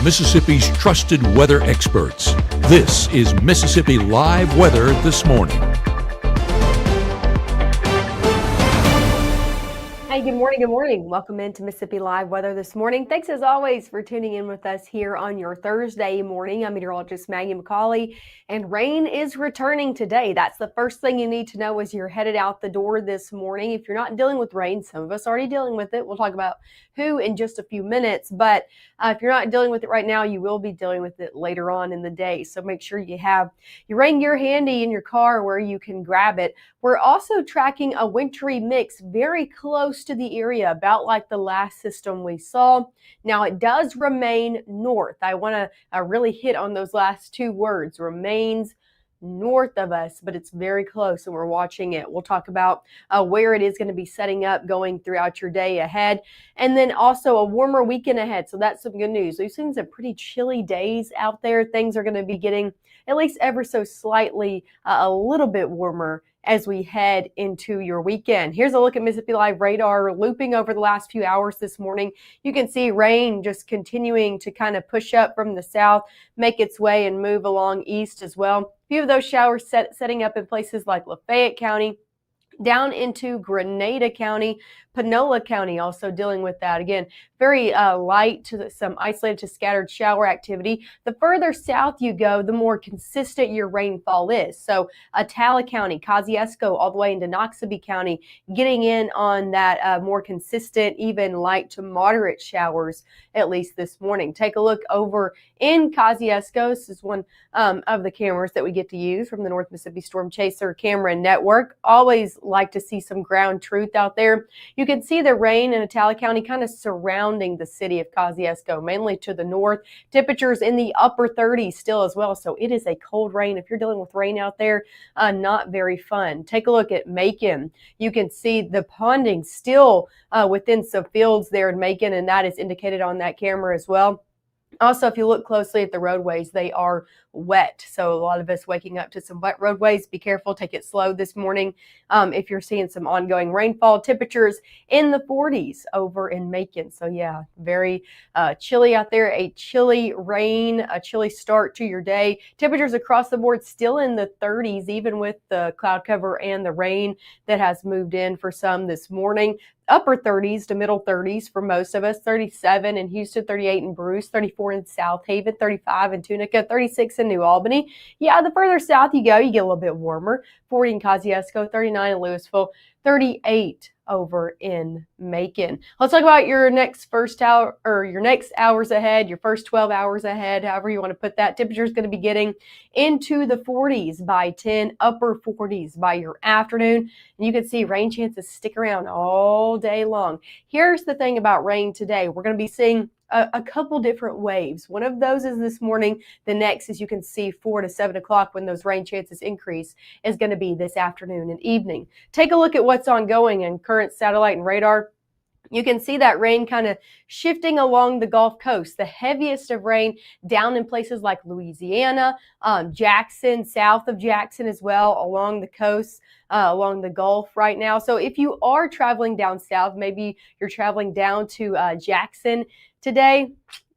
Mississippi's trusted weather experts. This is Mississippi Live Weather This Morning. Hey, good morning. Good morning. Welcome into Mississippi Live Weather This Morning. Thanks as always for tuning in with us here on your Thursday morning. I'm meteorologist Maggye, and rain is returning today. That's the first thing you need to know as you're headed out the door this morning. If you're not dealing with rain, some of us are already dealing with it. We'll talk about who in just a few minutes, but if you're not dealing with it right now, you will be dealing with it later on in the day. So make sure you have your rain gear handy in your car where you can grab it. We're also tracking a wintry mix very close to the area, about like the last system we saw. Now it does remain north. I want to really hit on those last two words, remains north of us, but it's very close and we're watching it. We'll talk about where it is going to be setting up going throughout your day ahead, and then also a warmer weekend ahead. So that's some good news. We've seen some pretty chilly days out there. Things are going to be getting at least ever so slightly a little bit warmer as we head into your weekend. Here's a look at Mississippi Live radar looping over the last few hours this morning. You can see rain just continuing to kind of push up from the south, make its way and move along east as well. A few of those showers setting up in places like Lafayette County, down into Grenada County, Panola County also dealing with that. Again, very light to some isolated to scattered shower activity. The further south you go, the more consistent your rainfall is. So Atala County, Kosciuszko, all the way into Noxubee County, getting in on that more consistent, even light to moderate showers, at least this morning. Take a look over in Kosciuszko. This is one of the cameras that we get to use from the North Mississippi Storm Chaser camera network. Always like to see some ground truth out there. You can see the rain in Atala County kind of surrounding the city of Kosciuszko, mainly to the north. Temperatures in the upper 30s still as well, so it is a cold rain. If you're dealing with rain out there, not very fun. Take a look at Macon. You can see the ponding still within some fields there in Macon, and that is indicated on that camera as well. Also, if you look closely at the roadways, they are wet. So a lot of us waking up to some wet roadways. Be careful, take it slow this morning. If you're seeing some ongoing rainfall, temperatures in the 40s over in Macon. So yeah, very chilly out there, a chilly rain, a chilly start to your day. Temperatures across the board still in the 30s, even with the cloud cover and the rain that has moved in for some this morning. Upper 30s to middle 30s for most of us, 37 in Houston, 38 in Bruce, 34 in South Haven, 35 in Tunica, 36 in New Albany. Yeah, the further south you go, you get a little bit warmer. 40 in Kosciuszko, 39 in Louisville, 38 over in Macon. Let's talk about your next hours ahead, your first 12 hours ahead, however you want to put that. Temperature is going to be getting into the 40s by 10, upper 40s by your afternoon. And you can see rain chances stick around all day long. Here's the thing about rain today. We're going to be seeing a couple different waves. One of those is this morning. The next, as you can see, 4 to 7 o'clock when those rain chances increase, is going to be this afternoon and evening. Take a look at what's ongoing in current satellite and radar. You can see that rain kind of shifting along the Gulf Coast. The heaviest of rain down in places like Louisiana, Jackson, south of Jackson as well, along the coast, along the Gulf right now. So if you are traveling down south, maybe you're traveling down to Jackson today,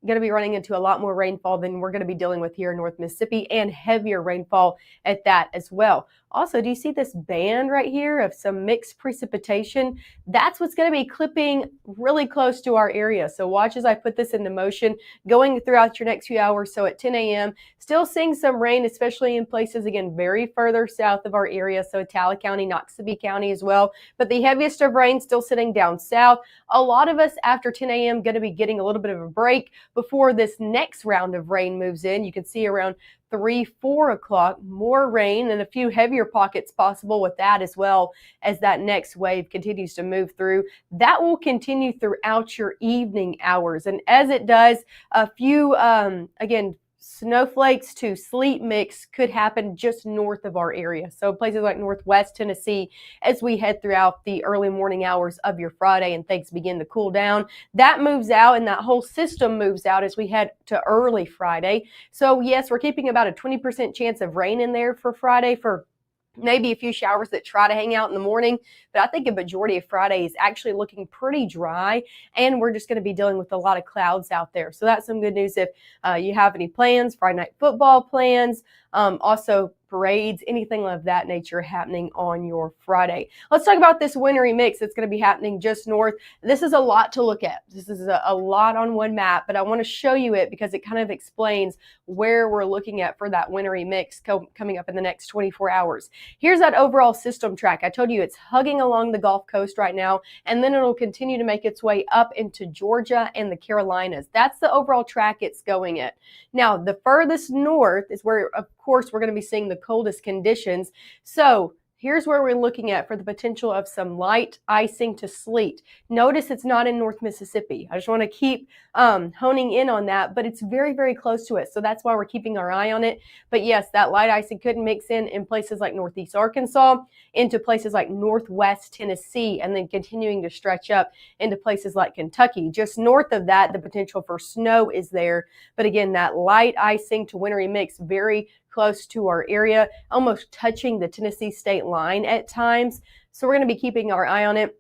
going to be running into a lot more rainfall than we're going to be dealing with here in North Mississippi, and heavier rainfall at that as well. Also, do you see this band right here of some mixed precipitation? That's what's going to be clipping really close to our area. So watch as I put this into motion going throughout your next few hours. So at 10 a.m., still seeing some rain, especially in places, again, very further south of our area. So Atala County, Noxubee County as well. But the heaviest of rain still sitting down south. A lot of us after 10 a.m. going to be getting a little bit of a break before this next round of rain moves in. You can see around 3, 4 o'clock, more rain and a few heavier pockets possible with that, as well as that next wave continues to move through. That will continue throughout your evening hours. And as it does, a few, again, snowflakes to sleet mix could happen just north of our area. So places like Northwest Tennessee, as we head throughout the early morning hours of your Friday and things begin to cool down, that moves out and that whole system moves out as we head to early Friday. So yes, we're keeping about a 20% chance of rain in there for Friday for Maybe a few showers that try to hang out in the morning, but I think a majority of Friday is actually looking pretty dry, and we're just going to be dealing with a lot of clouds out there. So that's some good news if you have any plans, Friday night football plans, also parades, anything of that nature happening on your Friday. Let's talk about this wintry mix that's going to be happening just north. This is a lot to look at. This is a lot on one map, but I want to show you it because it kind of explains where we're looking at for that wintry mix coming up in the next 24 hours. Here's that overall system track. I told you it's hugging along the Gulf Coast right now, and then it'll continue to make its way up into Georgia and the Carolinas. That's the overall track it's going at. Now, the furthest north is where, of course, we're going to be seeing the coldest conditions. So here's where we're looking at for the potential of some light icing to sleet. Notice it's not in North Mississippi. I just want to keep honing in on that, but it's very, very close to it. So that's why we're keeping our eye on it. But yes, that light icing could mix in places like Northeast Arkansas, into places like Northwest Tennessee, and then continuing to stretch up into places like Kentucky. Just north of that, the potential for snow is there. But again, that light icing to wintry mix, very close to our area, almost touching the Tennessee state line at times. So we're going to be keeping our eye on it.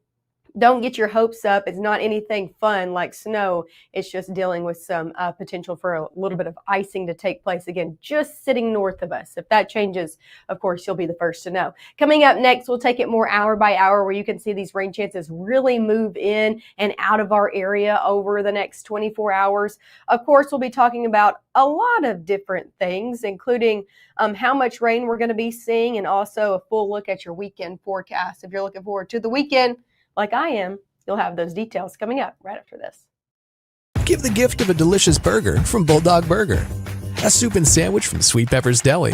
Don't get your hopes up. It's not anything fun like snow. It's just dealing with some potential for a little bit of icing to take place. Again, just sitting north of us. If that changes, of course, you'll be the first to know. Coming up next, we'll take it more hour by hour where you can see these rain chances really move in and out of our area over the next 24 hours. Of course, we'll be talking about a lot of different things, including how much rain we're going to be seeing and also a full look at your weekend forecast. If you're looking forward to the weekend, like I am, you'll have those details coming up right after this. Give the gift of a delicious burger from Bulldog Burger, a soup and sandwich from Sweet Pepper's Deli,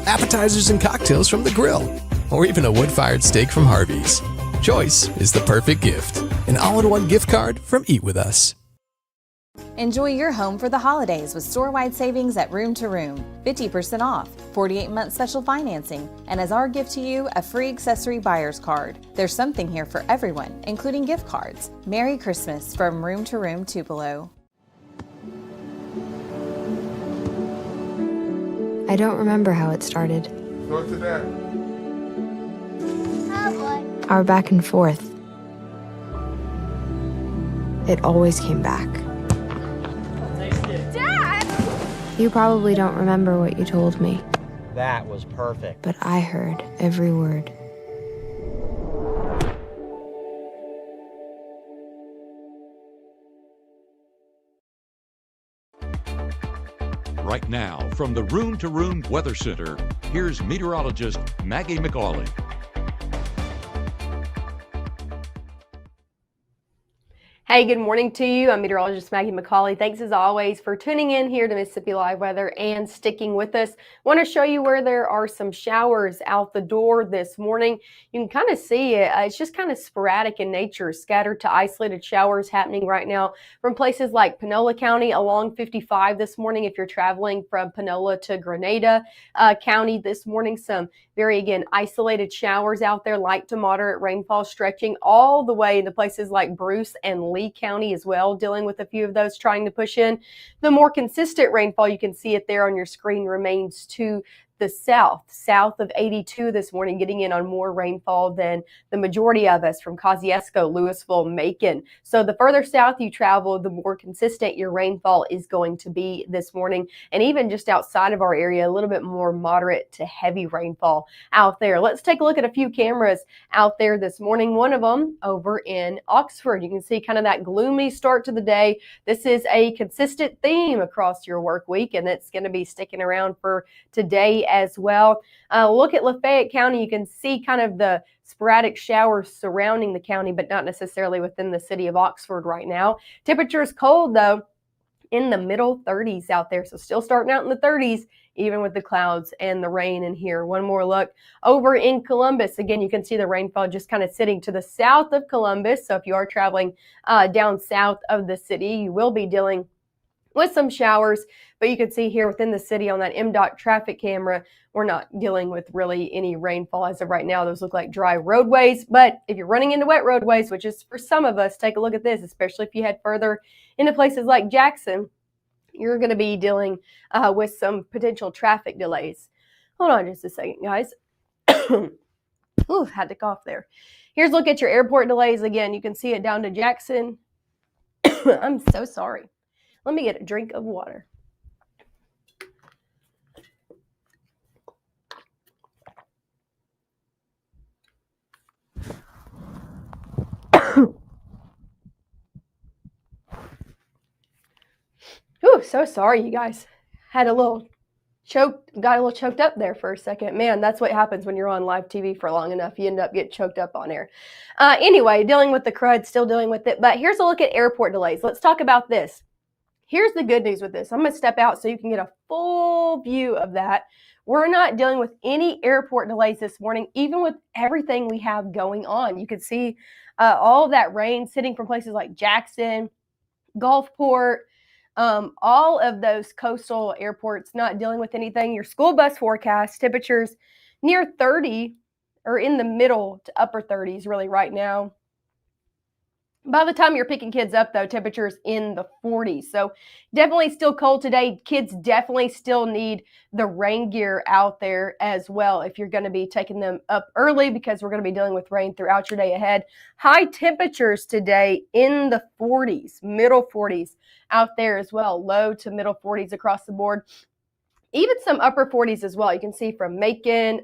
appetizers and cocktails from The Grill, or even a wood-fired steak from Harvey's. Choice is the perfect gift. An all-in-one gift card from Eat With Us. Enjoy your home for the holidays with store-wide savings at Room to Room. 50% off, 48-month special financing, and as our gift to you, a free accessory buyer's card. There's something here for everyone, including gift cards. Merry Christmas from Room to Room Tupelo. I don't remember how it started. Go to that. Our back and forth. It always came back. You probably don't remember what you told me, That was perfect. but I heard every word. Right now, from the Room to Room Weather Center, here's meteorologist Maggye McCauley. Hey, good morning to you. I'm meteorologist Maggye McCauley. Thanks as always for tuning in here to Mississippi Live Weather and sticking with us. Want to show you where there are some showers out the door this morning. You can kind of see it. It's just kind of sporadic in nature, scattered to isolated showers happening right now from places like Panola County along 55 this morning. If you're traveling from Panola to Grenada County this morning, some very, again, isolated showers out there, light to moderate rainfall stretching all the way into places like Bruce and Lee County as well, dealing with a few of those trying to push in. The more consistent rainfall, you can see it there on your screen, remains to the south of 82 this morning, getting in on more rainfall than the majority of us from Kosciuszko, Louisville, Macon. So the further south you travel, the more consistent your rainfall is going to be this morning. And even just outside of our area, a little bit more moderate to heavy rainfall out there. Let's take a look at a few cameras out there this morning. One of them over in Oxford. You can see kind of that gloomy start to the day. This is a consistent theme across your work week, and it's going to be sticking around for today as well. Look at Lafayette County. You can see kind of the sporadic showers surrounding the county, but not necessarily within the city of Oxford right now. Temperature is cold, though, in the middle 30s out there. So still starting out in the 30s, even with the clouds and the rain in here. One more look over in Columbus. Again, you can see the rainfall just kind of sitting to the south of Columbus. So if you are traveling down south of the city, you will be dealing with some showers, but you can see here within the city on that MDOT traffic camera, we're not dealing with really any rainfall as of right now. Those look like dry roadways, but if you're running into wet roadways, which is for some of us, take a look at this, especially if you head further into places like Jackson, you're going to be dealing with some potential traffic delays. Hold on just a second, guys. Ooh, had to cough there. Here's a look at your airport delays again. You can see it down to Jackson. I'm so sorry. Let me get a drink of water. Ooh, so sorry, you guys. Got a little choked up there for a second. Man, that's what happens when you're on live TV for long enough. You end up getting choked up on air. Anyway, dealing with the crud, still dealing with it. But here's a look at airport delays. Let's talk about this. Here's the good news with this. I'm going to step out so you can get a full view of that. We're not dealing with any airport delays this morning, even with everything we have going on. You can see all of that rain sitting from places like Jackson, Gulfport, all of those coastal airports not dealing with anything. Your school bus forecast, temperatures near 30 or in the middle to upper 30s really right now. By the time you're picking kids up, though, temperatures in the 40s. So definitely still cold today. Kids definitely still need the rain gear out there as well if you're going to be taking them up early, because we're going to be dealing with rain throughout your day ahead. High temperatures today in the 40s, middle 40s out there as well. Low to middle 40s across the board. Even some upper 40s as well. You can see from Macon,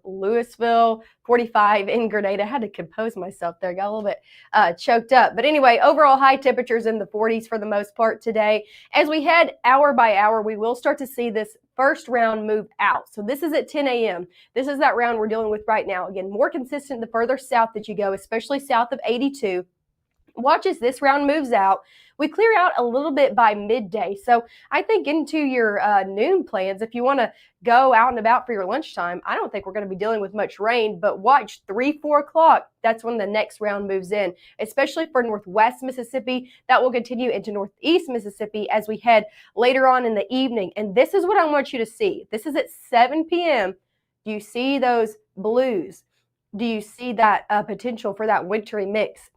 Louisville, 45 in Grenada. I had to compose myself there. Got a little bit choked up. But anyway, overall high temperatures in the 40s for the most part today. As we head hour by hour, we will start to see this first round move out. So this is at 10 a.m. This is that round we're dealing with right now. Again, more consistent the further south that you go, especially south of 82. Watch as this round moves out. We clear out a little bit by midday. So I think into your noon plans, if you want to go out and about for your lunchtime, I don't think we're going to be dealing with much rain, but watch 3, 4 o'clock. That's when the next round moves in, especially for northwest Mississippi. That will continue into northeast Mississippi as we head later on in the evening. And this is what I want you to see. This is at 7 p.m. Do you see those blues? Do you see that potential for that wintry mix?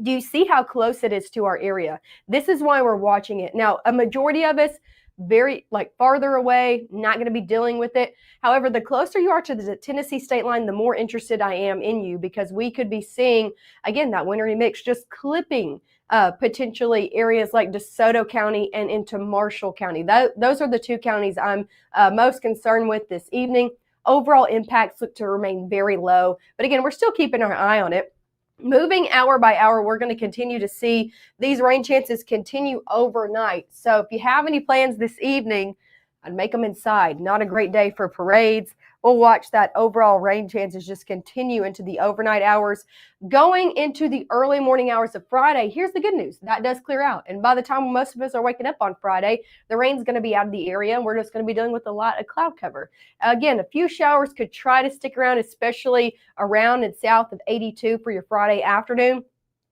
Do you see how close it is to our area? This is why we're watching it. Now, a majority of us very farther away, not going to be dealing with it. However, the closer you are to the Tennessee state line, the more interested I am in you, because we could be seeing, again, that wintry mix just clipping potentially areas like DeSoto County and into Marshall County. Those are the two counties I'm most concerned with this evening. Overall impacts look to remain very low. But again, we're still keeping our eye on it. Moving hour by hour, we're going to continue to see these rain chances continue overnight. So if you have any plans this evening, I'd make them inside. Not a great day for parades. We'll watch that overall rain chances just continue into the overnight hours. Going into the early morning hours of Friday, here's the good news. That does clear out. And by the time most of us are waking up on Friday, the rain's going to be out of the area, and we're just going to be dealing with a lot of cloud cover. Again, a few showers could try to stick around, especially around and south of 82 for your Friday afternoon.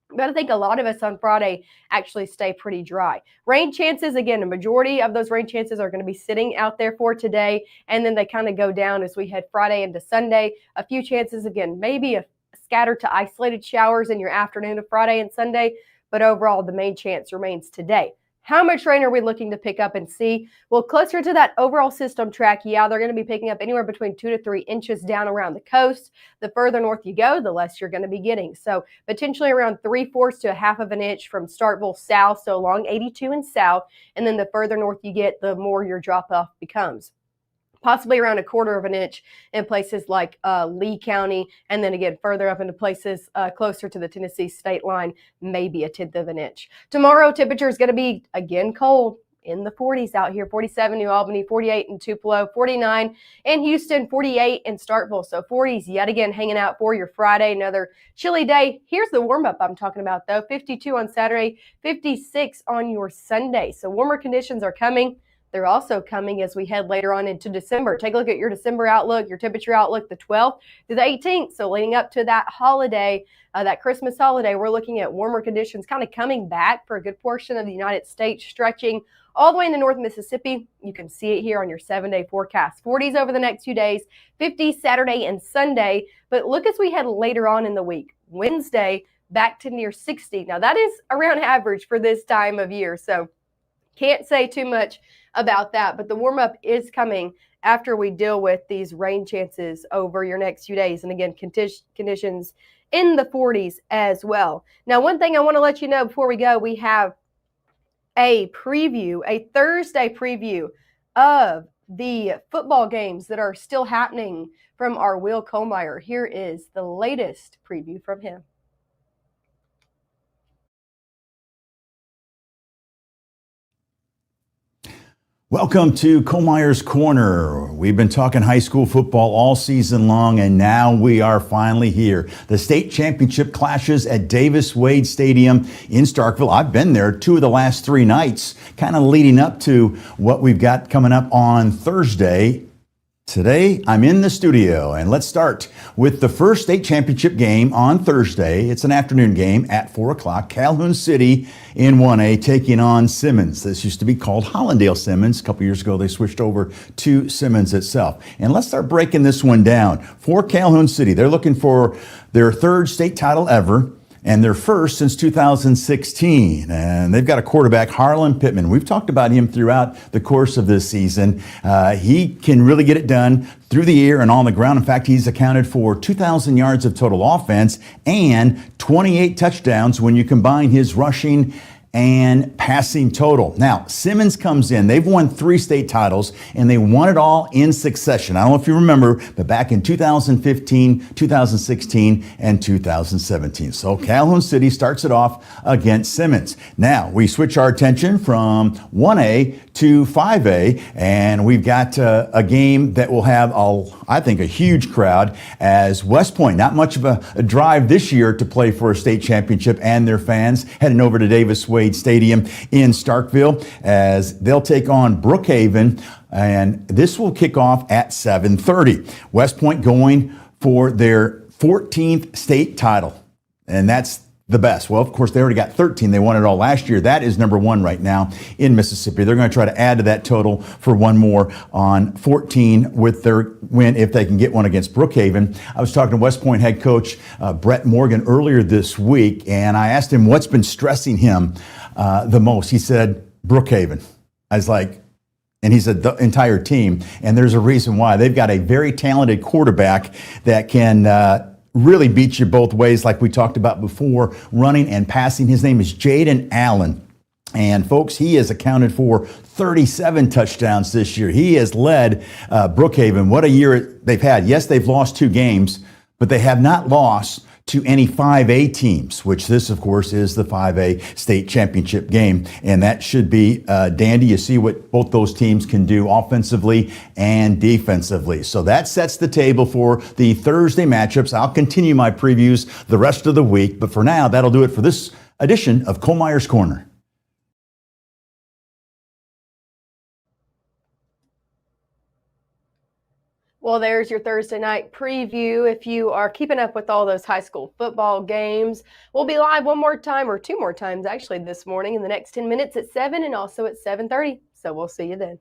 But I think a lot of us on Friday actually stay pretty dry. Rain chances, again, a majority of those rain chances are going to be sitting out there for today, and then they kind of go down as we head Friday into Sunday. A few chances, again, maybe a scattered to isolated showers in your afternoon of Friday and Sunday, but overall the main chance remains today. How much rain are we looking to pick up and see? Well, closer to that overall system track, yeah, they're going to be picking up anywhere between 2 to 3 inches down around the coast. The further north you go, the less you're going to be getting. So potentially around 3/4 to 1/2 of an inch from Starkville south, so along 82 and south. And then the further north you get, the more your drop-off becomes. Possibly around 1/4 of an inch in places like Lee County, and then again further up into places closer to the Tennessee state line, maybe 1/10 of an inch. Tomorrow, temperature is going to be again cold in the 40s out here. 47 New Albany, 48 in Tupelo, 49 in Houston, 48 in Starkville. So 40s yet again hanging out for your Friday. Another chilly day. Here's the warm up I'm talking about though. 52 on Saturday, 56 on your Sunday. So warmer conditions are coming. They're also coming as we head later on into December. Take a look at your December outlook, your temperature outlook, the 12th to the 18th. So leading up to that holiday, that Christmas holiday, we're looking at warmer conditions kind of coming back for a good portion of the United States, stretching all the way into North Mississippi. You can see it here on your 7-day forecast. 40s over the next few days, 50s Saturday and Sunday. But look as we head later on in the week. Wednesday, back to near 60. Now that is around average for this time of year. So can't say too much about that, but the warm up is coming after we deal with these rain chances over your next few days. And again, conditions in the 40s as well. Now, one thing I want to let you know before we go, we have a Thursday preview of the football games that are still happening from our Will Kohlmeyer. Here is the latest preview from him. Welcome to Kohlmeyer's Corner. We've been talking high school football all season long, and now we are finally here. The state championship clashes at Davis Wade Stadium in Starkville. I've been there 2 of the last 3 nights, kind of leading up to what we've got coming up on Thursday. Today, I'm in the studio, and let's start with the first state championship game on Thursday. It's an afternoon game at 4 o'clock. Calhoun City in 1A taking on Simmons. This used to be called Hollandale Simmons. A couple years ago, they switched over to Simmons itself. And let's start breaking this one down. For Calhoun City, they're looking for their 3rd state title ever, and their first since 2016. And they've got a quarterback, Harlan Pittman. We've talked about him throughout the course of this season. He can really get it done through the air and on the ground. In fact, he's accounted for 2,000 yards of total offense and 28 touchdowns when you combine his rushing and passing total. Now, Simmons comes in. They've won 3 state titles, and they won it all in succession. I don't know if you remember, but back in 2015, 2016, and 2017. So Calhoun City starts it off against Simmons. Now, we switch our attention from 1A to 5A, and we've got a game that will have, I think, a huge crowd as West Point, not much of a drive this year to play for a state championship, and their fans heading over to Davis Wade Stadium in Starkville as they'll take on Brookhaven, and this will kick off at 7:30. West Point going for their 14th state title, and that's the best. Well, of course, they already got 13. They won it all last year. That is number 1 right now in Mississippi. They're going to try to add to that total for one more on 14 with their win if they can get one against Brookhaven. I was talking to West Point head coach Brett Morgan earlier this week, and I asked him what's been stressing him the most. He said, Brookhaven. I was like, and he said the entire team. And there's a reason why. They've got a very talented quarterback that can really beat you both ways, like we talked about before, running and passing. His name is Jaden Allen. And folks, he has accounted for 37 touchdowns this year. He has led Brookhaven. What a year they've had. Yes, they've lost 2 games, but they have not lost to any 5A teams, which this, of course, is the 5A state championship game. And that should be dandy. You see what both those teams can do offensively and defensively. So that sets the table for the Thursday matchups. I'll continue my previews the rest of the week. But for now, that'll do it for this edition of Kohlmeyer's Corner. Well, there's your Thursday night preview. If you are keeping up with all those high school football games, we'll be live one more time, or 2 more times actually, this morning in the next 10 minutes at 7 and also at 7:30. So we'll see you then.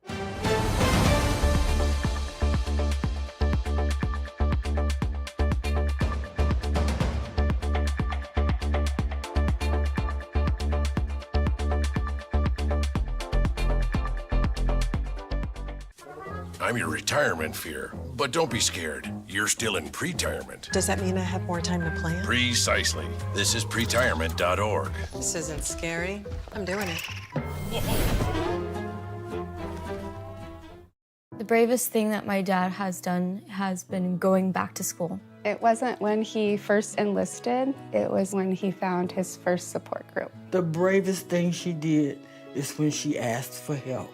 I'm your retirement fear, but don't be scared. You're still in pre-retirement. Does that mean I have more time to plan? Precisely. This is pretirement.org. This isn't scary. I'm doing it. The bravest thing that my dad has done has been going back to school. It wasn't when he first enlisted, it was when he found his first support group. The bravest thing she did is when she asked for help.